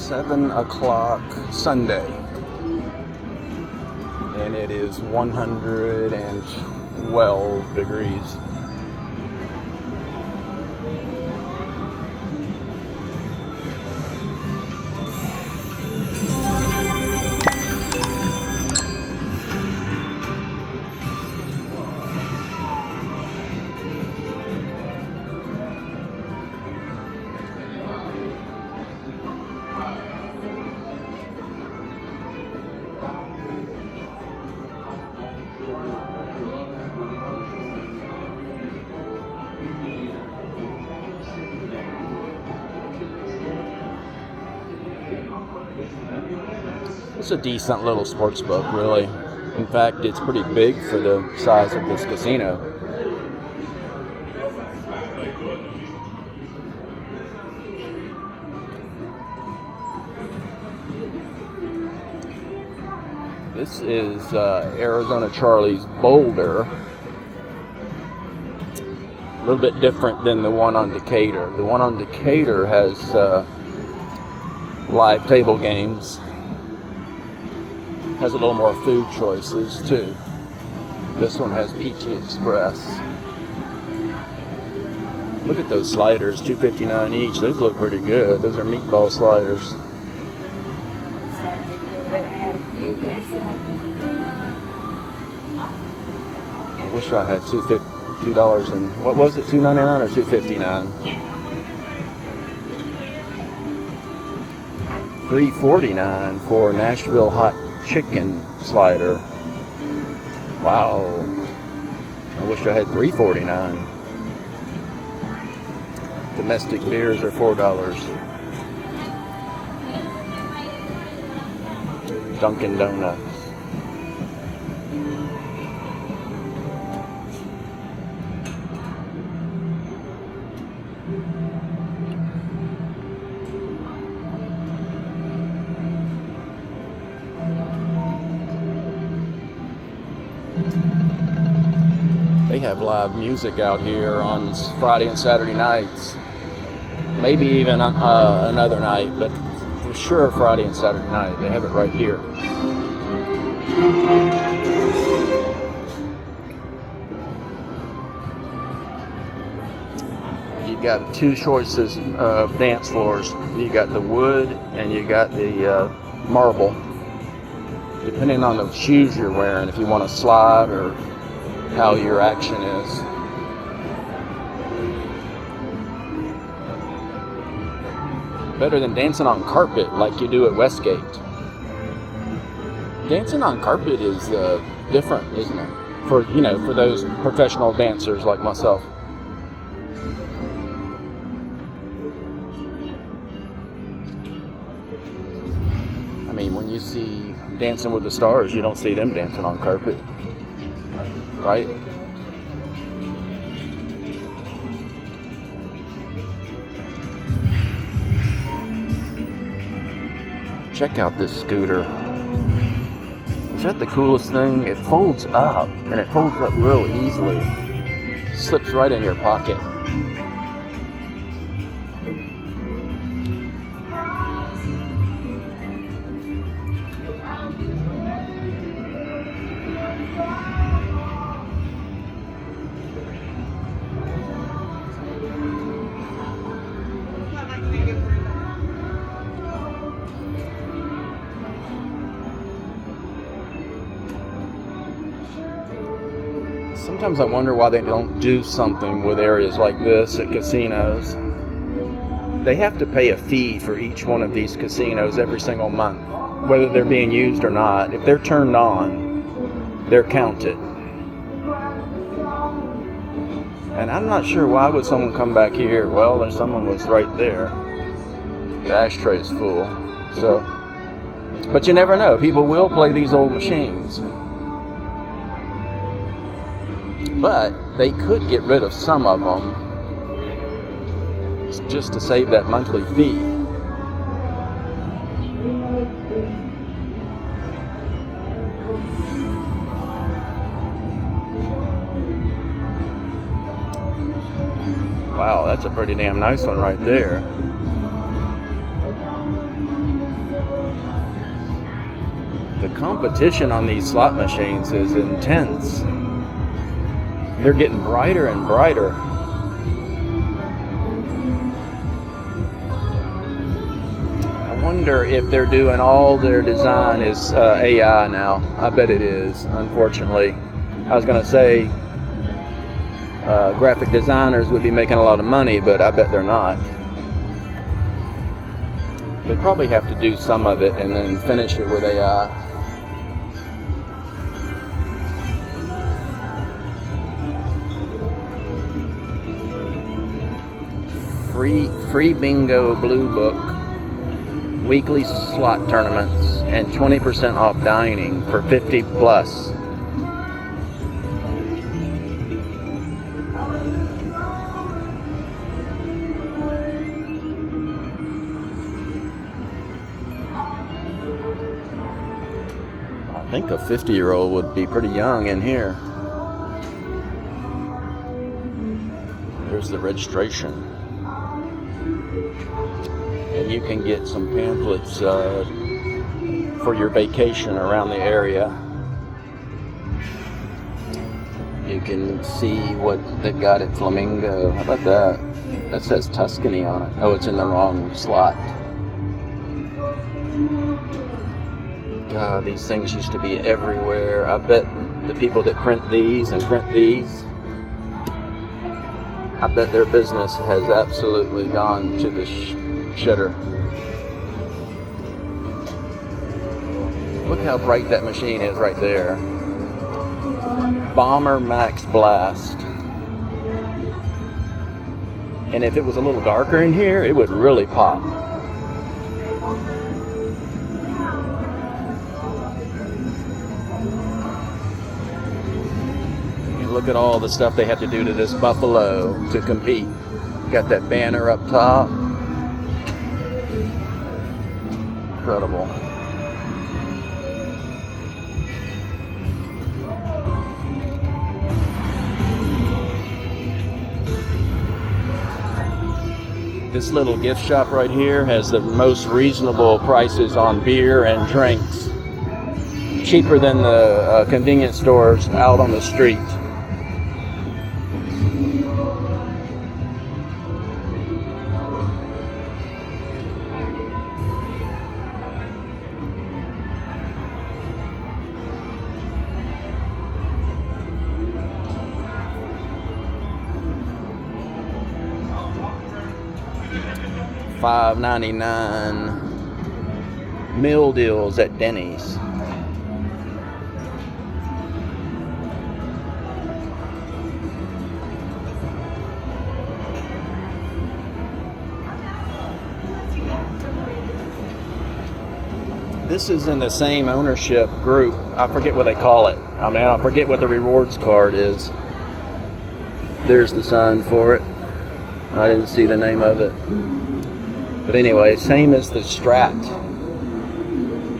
7 o'clock Sunday, and it is 112 degrees. It's a decent little sports book, really. In fact, it's pretty big for the size of this casino. This is Arizona Charlie's Boulder. A little bit different than the one on Decatur. The one on Decatur has live table games. Has a little more food choices too. This one has Peachy Express. Look at those sliders, $2.59 each. Those look pretty good. Those are meatball sliders. I wish I had $2 and what was it? $2.99 or $2.59? $3.49 for Nashville hot chicken slider. Wow. I wish I had $3.49. Domestic beers are $4. Dunkin' Donuts. They have live music out here on Friday and Saturday nights. Maybe even another night, but for sure Friday and Saturday night. They have it right here. You got two choices of dance floors. You got the wood and you got the marble. Depending on the shoes you're wearing, if you want to slide or how your action is. Better than dancing on carpet like you do at Westgate. Dancing on carpet is different, isn't it? For those professional dancers like myself. I mean, when you see Dancing with the Stars, you don't see them dancing on carpet. Right? Check out this scooter. Is that the coolest thing? It folds up, and it folds up real easily. Slips right in your pocket. Sometimes I wonder why they don't do something with areas like this at casinos. They have to pay a fee for each one of these casinos every single month, whether they're being used or not. If they're turned on, they're counted. And I'm not sure why would someone come back here. Well, there's someone was right there. The ashtray's full. So, but you never know. People will play these old machines. But they could get rid of some of them just to save that monthly fee. Wow, that's a pretty damn nice one right there. The competition on these slot machines is intense. They're getting brighter and brighter. I wonder if they're doing all their design is AI now. I bet it is, unfortunately. I was going to say graphic designers would be making a lot of money, but I bet they're not. They probably have to do some of it and then finish it with AI. Free bingo blue book, weekly slot tournaments, and 20% off dining for 50 plus. I think a 50-year-old would be pretty young in here. There's the registration. And you can get some pamphlets for your vacation around the area. You can see what they've got at Flamingo. How about that? That says Tuscany on it. Oh, it's in the wrong slot. God, these things used to be everywhere. I bet the people that print these and print these, I bet their business has absolutely gone to the shitter. Look how bright that machine is right there. Bomber Max Blast. And if it was a little darker in here, it would really pop. And look at all the stuff they have to do to this Buffalo to compete. Got that banner up top. Incredible. This little gift shop right here has the most reasonable prices on beer and drinks. Cheaper than the convenience stores out on the street. $5.99 meal deals at Denny's. This is in the same ownership group. I forget what they call it. I mean, I forget what the rewards card is. There's the sign for it. I didn't see the name of it. But anyway, same as the Strat.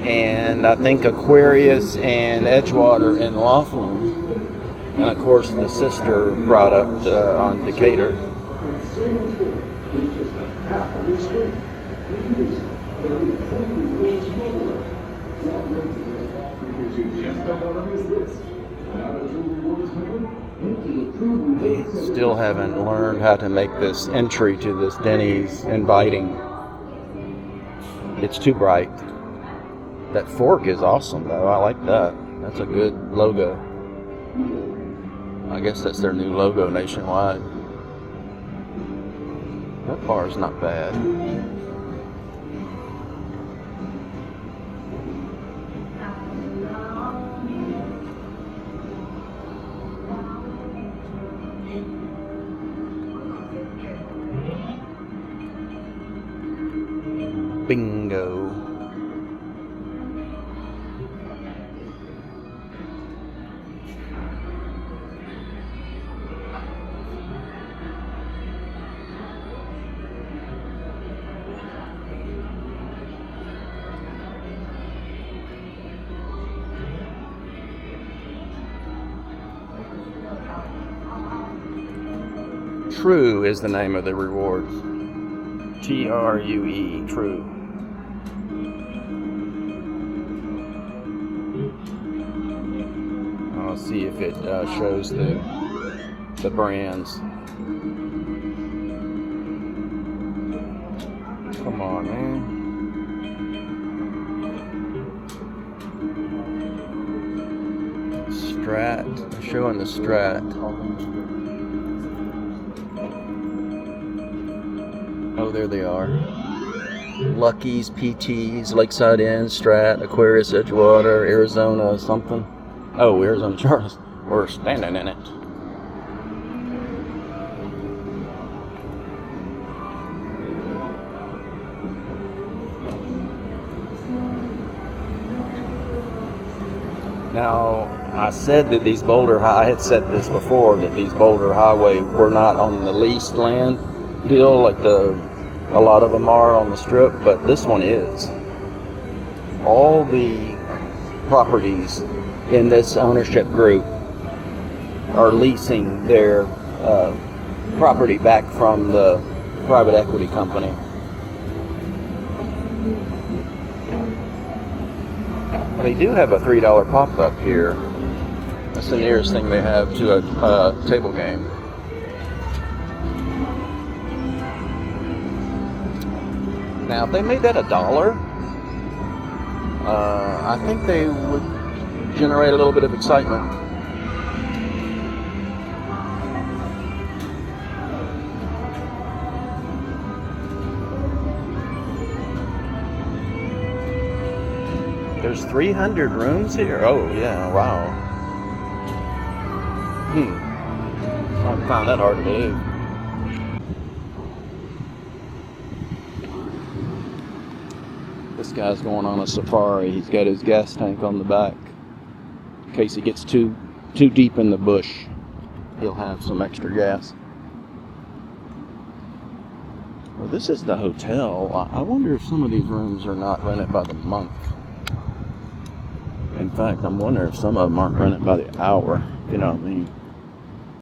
And I think Aquarius and Edgewater and Laughlin. And of course the sister product on Decatur. They still haven't learned how to make this entry to this Denny's inviting. It's too bright. That fork is awesome though. I like that. That's a good logo. I guess that's their new logo nationwide. That bar is not bad. Bingo. True is the name of the rewards. True. True. I'll see if it shows the brands. Come on, man. Strat. I'm showing the Strat. Oh, there they are. Lucky's, PT's, Lakeside Inn, Strat, Aquarius, Edgewater, Arizona, something. Oh, Arizona Charles. We're standing in it. Now, I said that these I had said this before, that these Boulder Highway were not on the leased land deal like a lot of them are on the Strip, but this one is. All the properties in this ownership group are leasing their property back from the private equity company. They do have a $3 pop-up here. That's the nearest thing they have to a table game. Now, if they made that $1, I think they would generate a little bit of excitement. There's 300 rooms here? Oh, yeah, wow. I found that hard to believe. This guy's going on a safari. He's got his gas tank on the back. In case he gets too deep in the bush, he'll have some extra gas. Well, this is the hotel. I wonder if some of these rooms are not rented by the month. In fact, I'm wondering if some of them aren't rented by the hour, you know what I mean?